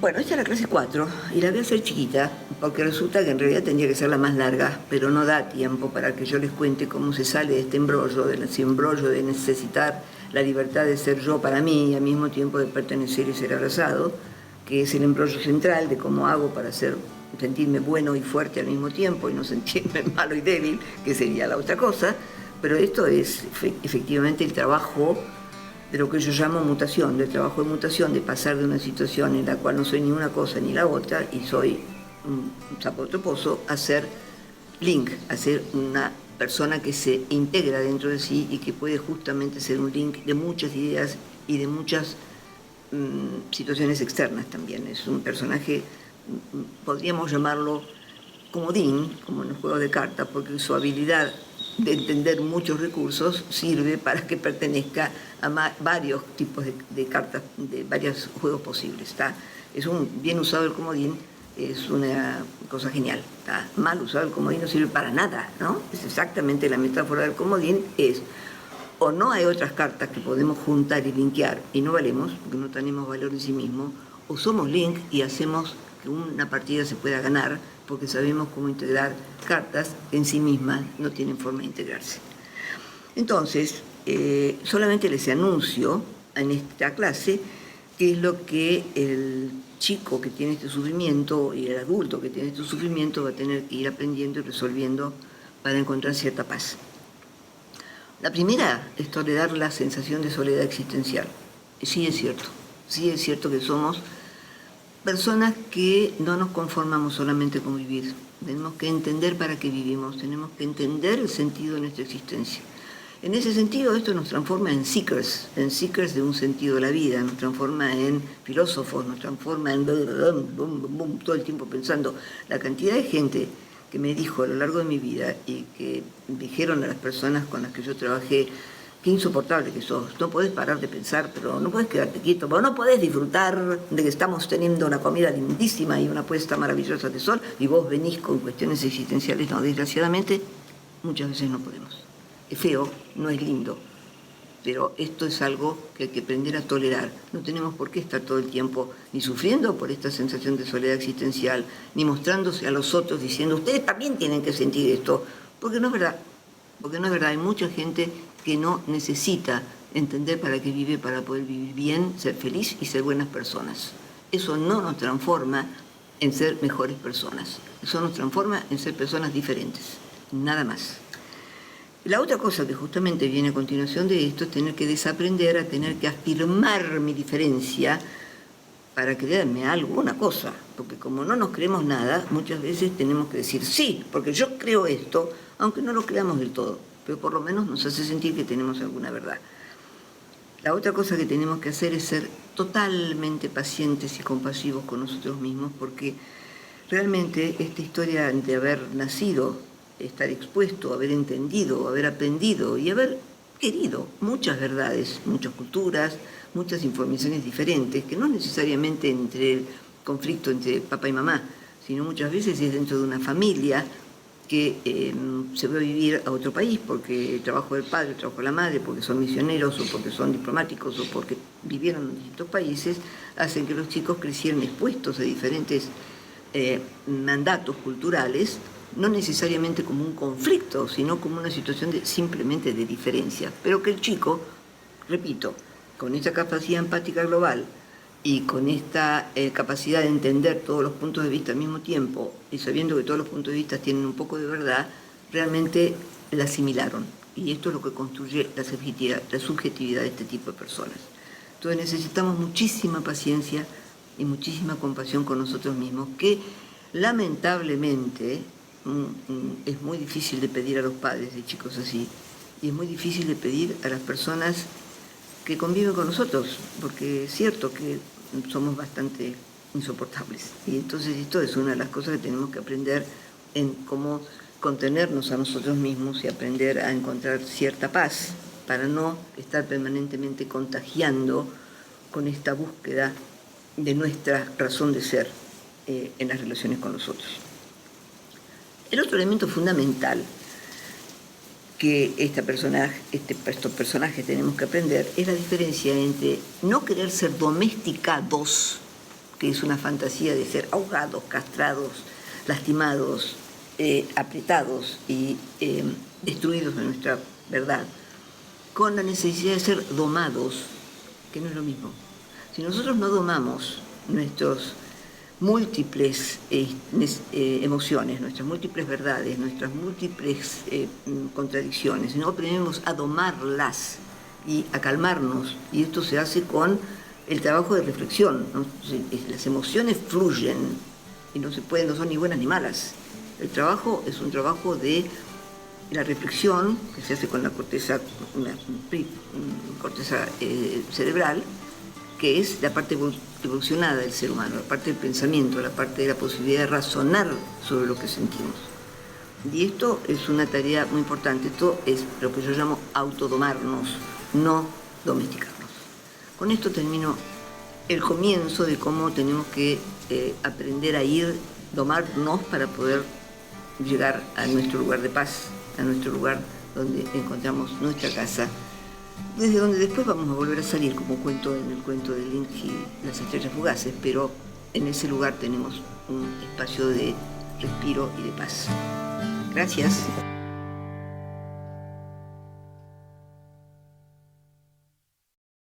Bueno, esta es la clase 4 y la voy a hacer chiquita porque resulta que en realidad tendría que ser la más larga, pero no da tiempo para que yo les cuente cómo se sale de este embrollo, de ese embrollo de necesitar la libertad de ser yo para mí y al mismo tiempo de pertenecer y ser abrazado, que es el embrollo central de cómo hago para sentirme bueno y fuerte al mismo tiempo y no sentirme malo y débil, que sería la otra cosa. Pero esto es efectivamente el trabajo de lo que yo llamo mutación, del trabajo de mutación, de pasar de una situación en la cual no soy ni una cosa ni la otra y soy un sapo troposo, a ser link, a ser una persona que se integra dentro de sí y que puede justamente ser un link de muchas ideas y de muchas situaciones externas también. Es un personaje, podríamos llamarlo comodín, como en los juegos de cartas, porque su habilidad de entender muchos recursos sirve para que pertenezca a varios tipos de cartas, de varios juegos posibles. Es bien usado el comodín, es una cosa genial. Mal usado el comodín no sirve para nada, ¿no? Es exactamente la metáfora del comodín, es o no hay otras cartas que podemos juntar y linkear y no valemos, porque no tenemos valor en sí mismo, o somos link y hacemos que una partida se pueda ganar porque sabemos cómo integrar cartas que en sí mismas no tienen forma de integrarse. Entonces, solamente les anuncio en esta clase qué es lo que el chico que tiene este sufrimiento y el adulto que tiene este sufrimiento va a tener que ir aprendiendo y resolviendo para encontrar cierta paz. La primera es tolerar la sensación de soledad existencial. Sí es cierto que somos personas que no nos conformamos solamente con vivir. Tenemos que entender para qué vivimos, tenemos que entender el sentido de nuestra existencia. En ese sentido, esto nos transforma en seekers de un sentido de la vida, nos transforma en filósofos, nos transforma en todo el tiempo pensando. La cantidad de gente que me dijo a lo largo de mi vida y que dijeron a las personas con las que yo trabajé: qué insoportable que sos, no podés parar de pensar, pero no podés quedarte quieto, pero no podés disfrutar de que estamos teniendo una comida lindísima y una puesta maravillosa de sol y vos venís con cuestiones existenciales. No, desgraciadamente muchas veces no podemos. Es feo, no es lindo, pero esto es algo que hay que aprender a tolerar. No tenemos por qué estar todo el tiempo ni sufriendo por esta sensación de soledad existencial, ni mostrándose a los otros diciendo: ustedes también tienen que sentir esto, porque no es verdad. Porque no es verdad, hay mucha gente que no necesita entender para qué vive, para poder vivir bien, ser feliz y ser buenas personas. Eso no nos transforma en ser mejores personas. Eso nos transforma en ser personas diferentes, nada más. La otra cosa que justamente viene a continuación de esto es tener que desaprender a tener que afirmar mi diferencia para creerme alguna cosa, porque como no nos creemos nada, muchas veces tenemos que decir sí, porque yo creo esto, aunque no lo creamos del todo, pero por lo menos nos hace sentir que tenemos alguna verdad. La otra cosa que tenemos que hacer es ser totalmente pacientes y compasivos con nosotros mismos, porque realmente esta historia de haber nacido, estar expuesto, haber entendido, haber aprendido y haber querido muchas verdades, muchas culturas, muchas informaciones diferentes, que no necesariamente entre el conflicto entre papá y mamá, sino muchas veces es dentro de una familia que se va a vivir a otro país porque el trabajo del padre, el trabajo de la madre, porque son misioneros o porque son diplomáticos o porque vivieron en distintos países, hacen que los chicos crecieran expuestos a diferentes mandatos culturales, no necesariamente como un conflicto, sino como una situación simplemente de diferencia, pero que el chico, repito, con esta capacidad empática global y con esta capacidad de entender todos los puntos de vista al mismo tiempo y sabiendo que todos los puntos de vista tienen un poco de verdad, realmente la asimilaron. Y esto es lo que construye la subjetividad de este tipo de personas. Entonces necesitamos muchísima paciencia y muchísima compasión con nosotros mismos, que lamentablemente es muy difícil de pedir a los padres de chicos así, y es muy difícil de pedir a las personas que conviven con nosotros, porque es cierto que somos bastante insoportables. Y entonces esto es una de las cosas que tenemos que aprender en cómo contenernos a nosotros mismos y aprender a encontrar cierta paz para no estar permanentemente contagiando con esta búsqueda de nuestra razón de ser en las relaciones con los otros. El otro elemento fundamental que estos personajes tenemos que aprender es la diferencia entre no querer ser domesticados, que es una fantasía de ser ahogados, castrados, lastimados, apretados y destruidos de nuestra verdad, con la necesidad de ser domados, que no es lo mismo. Si nosotros no domamos nuestras múltiples emociones, nuestras múltiples verdades, nuestras múltiples contradicciones, si no aprendemos a domarlas y a calmarnos, y esto se hace con el trabajo de reflexión, ¿no? Las emociones fluyen y no son ni buenas ni malas. El trabajo es un trabajo de la reflexión que se hace con la corteza cerebral, que es la parte evolucionada del ser humano, la parte del pensamiento, la parte de la posibilidad de razonar sobre lo que sentimos. Y esto es una tarea muy importante. Esto es lo que yo llamo autodomarnos, no domesticarnos. Con esto termino el comienzo de cómo tenemos que aprender a domarnos para poder llegar a nuestro lugar de paz, a nuestro lugar donde encontramos nuestra casa, desde donde después vamos a volver a salir, como cuento en el cuento de Lynch y las estrellas fugaces, pero en ese lugar tenemos un espacio de respiro y de paz. Gracias.